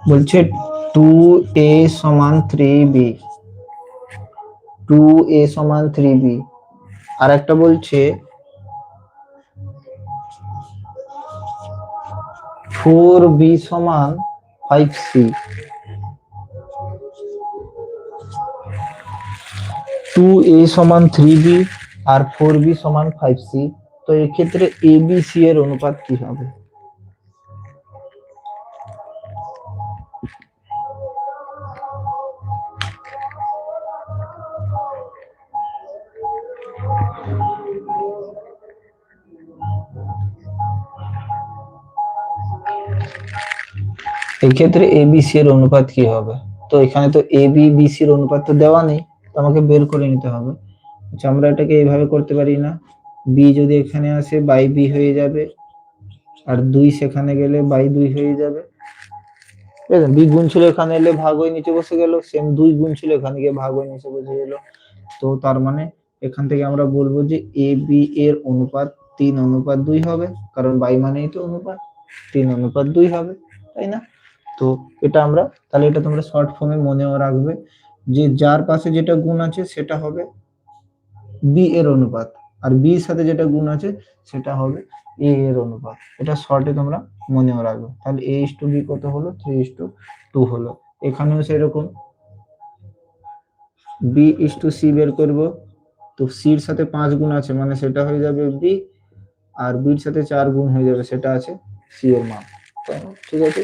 বলছে 2a সমান 3b, 2a সমান 3b। আর একটা বলছে 4b সমান 5c। 2a সমান 3b আর 4b সমান 5c। তো এক্ষেত্রে abc এর অনুপাত কি হবে? এই ক্ষেত্রে ABC এর অনুপাত কি হবে? তো এখানে তো AB BC এর অনুপাত তো দেওয়া নেই, তো আমাকে বের করে নিতে হবে। আচ্ছা, আমরা এটাকে এইভাবে করতে পারি না? B যদি এখানে আসে বাই B হয়ে যাবে, আর 2 সেখানে গেলে বাই 2 হয়ে যাবে। B গুণ ছিল এখানে এলে ভাগ হয়ে নিচে বসে গেল, সেম 2 গুণ ছিল এখানে গিয়ে ভাগ হয়ে নিচে বসে গেল। তো তার মানে এখান থেকে আমরা বলবো যে AB এর অনুপাত 3:2 হবে, কারণ বাই মানেই তো অনুপাত, 3:2 হবে, তাই না? তো এটা আমরা তাহলে এটা তোমরা শর্ট ফর্মে মনেও রাখবে যে যার পাশে যেটা গুণ আছে সেটা হবে বি এর অনুপাত, আর বি এর সাথে যেটা গুণ আছে সেটা হবে এ এর অনুপাত। এটা শর্টে তোমরা মনেও রাখবে। তাহলে a:b কত হলো? 3:2 হলো। এখানেও সেরকম b:c বের করব। তো c এর সাথে 5 গুণ আছে মানে সেটা হয়ে যাবে b, আর b এর সাথে 4 গুণ হয়ে যাবে সেটা আছে c এর মান। ঠিক আছে?